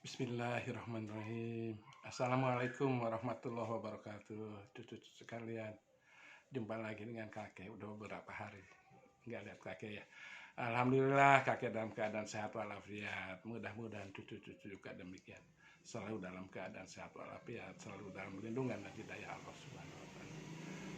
Bismillahirrahmanirrahim. Assalamualaikum warahmatullahi wabarakatuh. Cucu-cucu sekalian, jumpa lagi dengan kakek. Udah beberapa hari nggak lihat kakek ya. Alhamdulillah kakek dalam keadaan sehat walafiat. Mudah-mudahan cucu-cucu juga demikian. Selalu dalam keadaan sehat walafiat, selalu dalam lindungan dan hidayah Allah Subhanahu wa taala.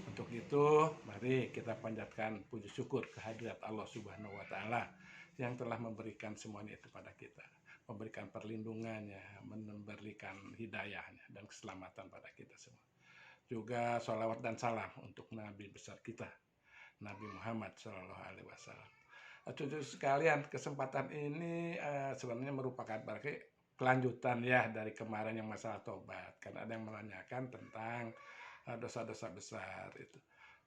Untuk itu, mari kita panjatkan puji syukur kehadirat Allah Subhanahu wa taala yang telah memberikan semuanya itu pada kita, memberikan perlindungannya, memberikan hidayahnya dan keselamatan pada kita semua. Juga sholawat dan salam untuk Nabi besar kita, Nabi Muhammad Shallallahu Alaihi Wasallam. Cucu sekalian, kesempatan ini sebenarnya merupakan kelanjutan ya dari kemarin yang masalah tobat. Karena ada yang menanyakan tentang dosa-dosa besar itu.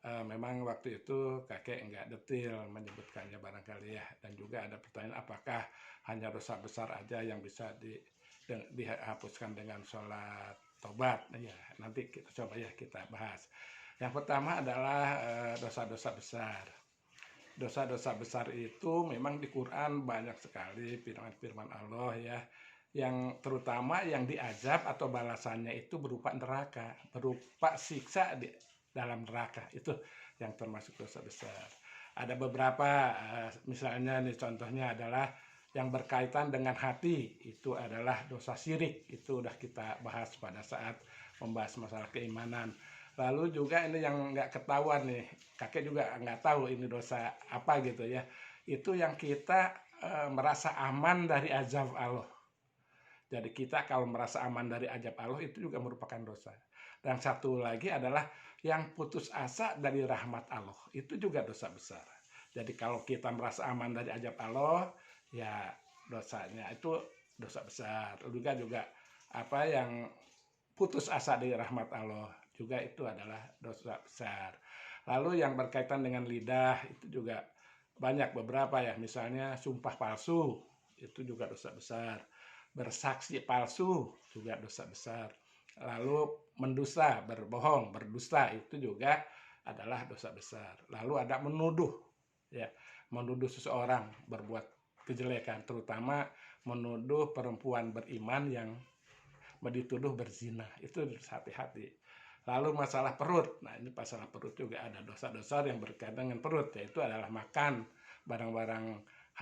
Memang waktu itu kakek nggak detail menyebutkannya barangkali ya, dan juga ada pertanyaan apakah hanya dosa besar aja yang bisa dihapuskan dengan sholat tobat. Ya, nanti kita coba ya kita bahas. Yang pertama adalah dosa-dosa besar. Dosa-dosa besar itu memang di Quran banyak sekali firman-firman Allah ya, yang terutama yang diazab atau balasannya itu berupa neraka, berupa siksa di dalam neraka. Itu yang termasuk dosa besar. Ada beberapa, misalnya nih contohnya adalah yang berkaitan dengan hati, itu adalah dosa syirik. Itu udah kita bahas pada saat membahas masalah keimanan. Lalu juga ini yang nggak ketahuan nih, kakek juga nggak tahu ini dosa apa gitu ya. Itu yang kita merasa aman dari azab Allah. Jadi kita kalau merasa aman dari azab Allah itu juga merupakan dosa. Dan satu lagi adalah yang putus asa dari rahmat Allah. Itu juga dosa besar. Jadi kalau kita merasa aman dari azab Allah, ya dosanya itu dosa besar. Juga apa yang putus asa dari rahmat Allah juga itu adalah dosa besar. Lalu yang berkaitan dengan lidah itu juga banyak beberapa ya. Misalnya sumpah palsu itu juga dosa besar. Bersaksi palsu juga dosa besar. Lalu mendusta, berbohong, berdusta itu juga adalah dosa besar. Lalu ada menuduh, ya, menuduh seseorang berbuat kejelekan, terutama menuduh perempuan beriman yang dituduh berzina. Itu hati-hati. Lalu masalah perut. Nah, ini masalah perut juga ada dosa-dosa yang berkaitan dengan perut, yaitu adalah makan barang-barang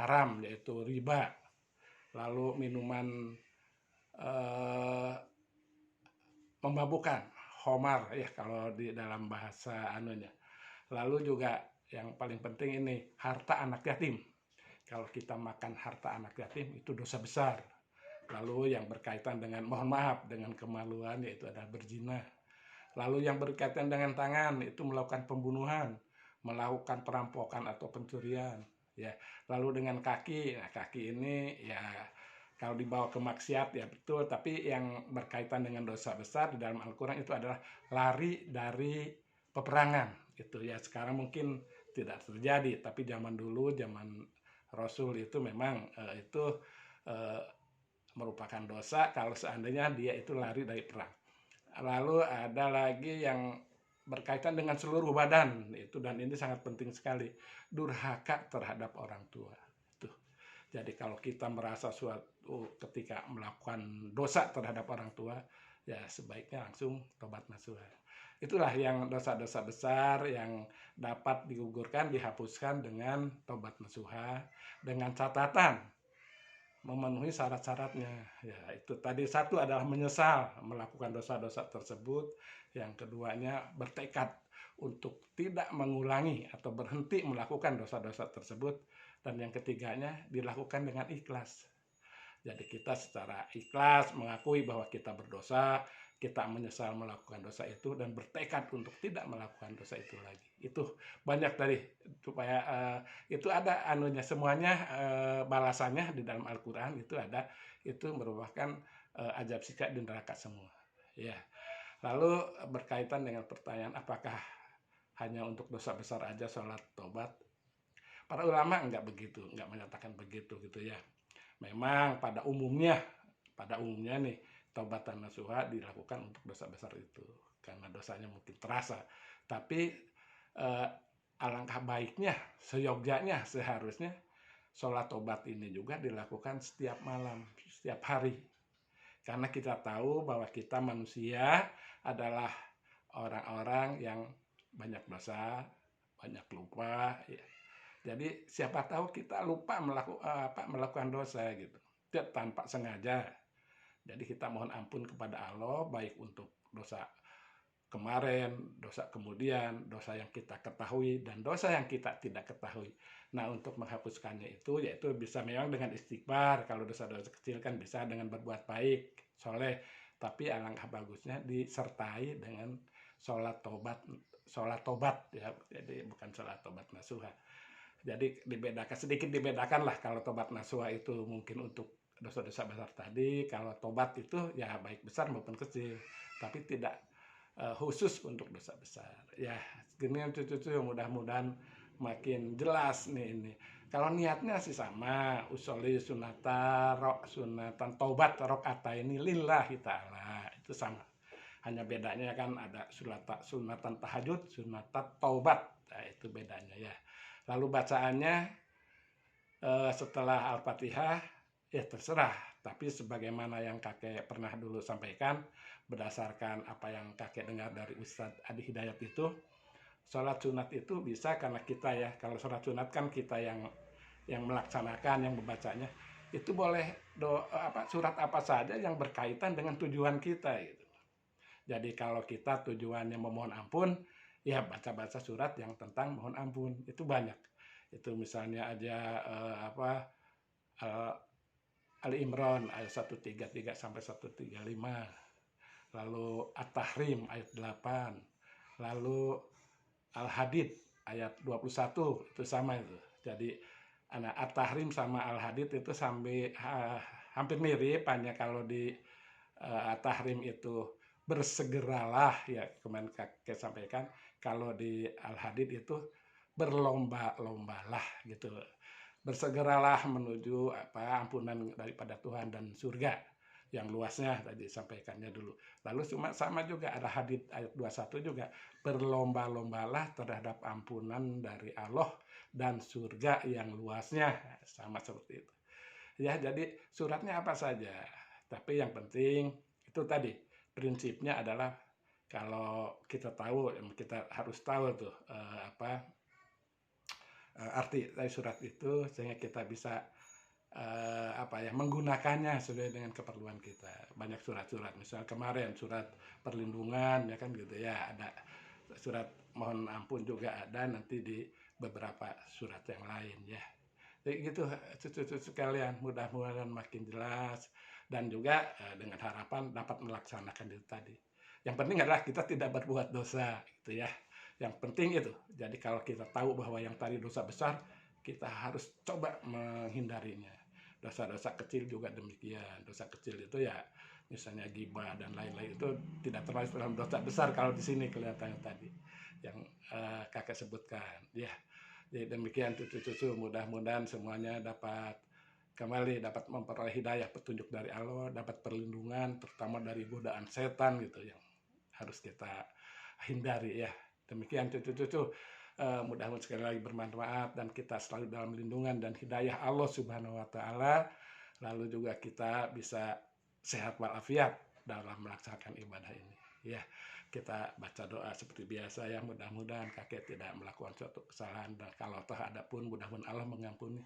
haram, yaitu riba. Lalu minuman memabukkan, homar ya kalau di dalam bahasa anunya. Lalu juga yang paling penting ini harta anak yatim. Kalau kita makan harta anak yatim itu dosa besar. Lalu yang berkaitan dengan mohon maaf dengan kemaluan yaitu adalah berzina. Lalu yang berkaitan dengan tangan itu melakukan pembunuhan, melakukan perampokan atau pencurian. Ya, lalu dengan kaki, nah kaki ini ya kalau dibawa ke maksiat ya betul, tapi yang berkaitan dengan dosa besar di dalam Al-Quran itu adalah lari dari peperangan. Itu ya sekarang mungkin tidak terjadi, tapi zaman dulu, zaman Rasul itu memang itu uh, merupakan dosa kalau seandainya dia itu lari dari perang. Lalu ada lagi yang berkaitan dengan seluruh badan itu, dan ini sangat penting sekali, durhaka terhadap orang tua. Tuh. Jadi kalau kita merasa suatu ketika melakukan dosa terhadap orang tua, ya sebaiknya langsung tobat nasuha. Itulah yang dosa-dosa besar yang dapat digugurkan, dihapuskan dengan tobat nasuha, dengan catatan memenuhi syarat-syaratnya. Ya, itu tadi satu adalah menyesal melakukan dosa-dosa tersebut. Yang keduanya bertekad untuk tidak mengulangi atau berhenti melakukan dosa-dosa tersebut. Dan yang ketiganya dilakukan dengan ikhlas. Jadi kita secara ikhlas mengakui bahwa kita berdosa, kita menyesal melakukan dosa itu dan bertekad untuk tidak melakukan dosa itu lagi. Itu banyak dari supaya itu ada anunya semuanya, balasannya di dalam Al-Qur'an itu ada, itu merupakan azab siksa di neraka semua. Ya. Lalu berkaitan dengan pertanyaan apakah hanya untuk dosa besar aja sholat tobat? Para ulama enggak begitu, enggak menyatakan begitu gitu ya. Memang pada umumnya nih taubatan nasuha dilakukan untuk dosa besar itu karena dosanya mungkin terasa. Tapi alangkah baiknya, seyogyanya seharusnya sholat tobat ini juga dilakukan setiap malam, setiap hari. Karena kita tahu bahwa kita manusia adalah orang-orang yang banyak dosa, banyak lupa. Ya. Jadi siapa tahu kita lupa melakukan dosa gitu, tanpa sengaja. Jadi kita mohon ampun kepada Allah, baik untuk dosa kemarin, dosa kemudian, dosa yang kita ketahui, dan dosa yang kita tidak ketahui. Nah, untuk menghapuskannya itu, yaitu bisa memang dengan istighfar. Kalau dosa-dosa kecil kan bisa dengan berbuat baik, soleh. Tapi alangkah bagusnya disertai dengan sholat tobat ya. Jadi bukan sholat tobat nasuha. Jadi sedikit dibedakan lah, kalau tobat nasuha itu mungkin untuk dosa-dosa besar tadi, kalau tobat itu ya baik besar maupun kecil, tapi tidak khusus untuk dosa besar. Ya, segini cucu-cucu mudah-mudahan makin jelas nih ini. Kalau niatnya sih sama, usoli sunatan taubat ini lillahi ta'ala, itu sama. Hanya bedanya kan ada sunatan tahajud, sunatan taubat. Nah, itu bedanya ya. Lalu bacaannya setelah Al-Fatihah ya terserah, tapi sebagaimana yang kakek pernah dulu sampaikan, berdasarkan apa yang kakek dengar dari Ustadz Adi Hidayat itu, sholat sunat itu bisa karena kita ya, kalau sholat sunat kan kita yang melaksanakan, yang membacanya, itu boleh surat apa saja yang berkaitan dengan tujuan kita gitu. Jadi kalau kita tujuannya memohon ampun, ya baca-baca surat yang tentang mohon ampun, itu banyak. Itu misalnya aja Ali Imran ayat 133 sampai 135. Lalu At-Tahrim ayat 8. Lalu Al-Hadid ayat 21, itu sama itu. Jadi At-Tahrim sama Al-Hadid itu hampir mirip, hanya kalau di At-Tahrim itu bersegeralah ya, kemarin kakek sampaikan, kalau di Al-Hadid itu berlomba-lombalah gitu. Bersegeralah menuju ampunan daripada Tuhan dan surga yang luasnya tadi sampaikannya dulu. Lalu sama juga ada hadits ayat 21 juga, berlomba-lombalah terhadap ampunan dari Allah dan surga yang luasnya, sama seperti itu. Ya, jadi suratnya apa saja, tapi yang penting itu tadi prinsipnya adalah kalau kita tahu, kita harus tahu tuh arti dari surat itu, sehingga kita bisa menggunakannya sesuai dengan keperluan kita. Banyak surat-surat, misal kemarin surat perlindungan ya kan gitu ya, ada surat mohon ampun juga ada nanti di beberapa surat yang lain ya. Jadi gitu cucu-cucu sekalian, mudah-mudahan makin jelas dan juga dengan harapan dapat melaksanakan itu tadi. Yang penting adalah kita tidak berbuat dosa gitu ya. Yang penting itu. Jadi kalau kita tahu bahwa yang tadi dosa besar, kita harus coba menghindarinya. Dosa-dosa kecil juga demikian. Dosa kecil itu ya misalnya ghibah dan lain-lain itu tidak termasuk dalam dosa besar kalau di sini kelihatannya tadi yang kakek sebutkan. Ya, jadi demikian cucu-cucu, mudah-mudahan semuanya dapat kembali dapat memperoleh hidayah, petunjuk dari Allah, dapat perlindungan terutama dari godaan setan gitu yang harus kita hindari ya. Demikian cucu-cucu, mudah-mudahan sekali lagi bermanfaat dan kita selalu dalam lindungan dan hidayah Allah Subhanahu wa Ta'ala. Lalu juga kita bisa sehat walafiat dalam melaksanakan ibadah ini ya. Kita baca doa seperti biasa ya, mudah-mudahan kakek tidak melakukan suatu kesalahan, dan kalau toh ada pun mudah-mudahan Allah mengampuni.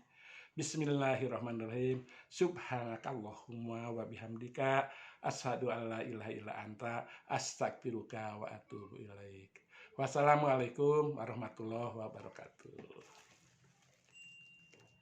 Bismillahirrahmanirrahim. Subhanakallahumma wa bihamdika asyhadu an la ilaha illa anta astaghfiruka wa atubu ilaik. Wassalamualaikum warahmatullahi wabarakatuh.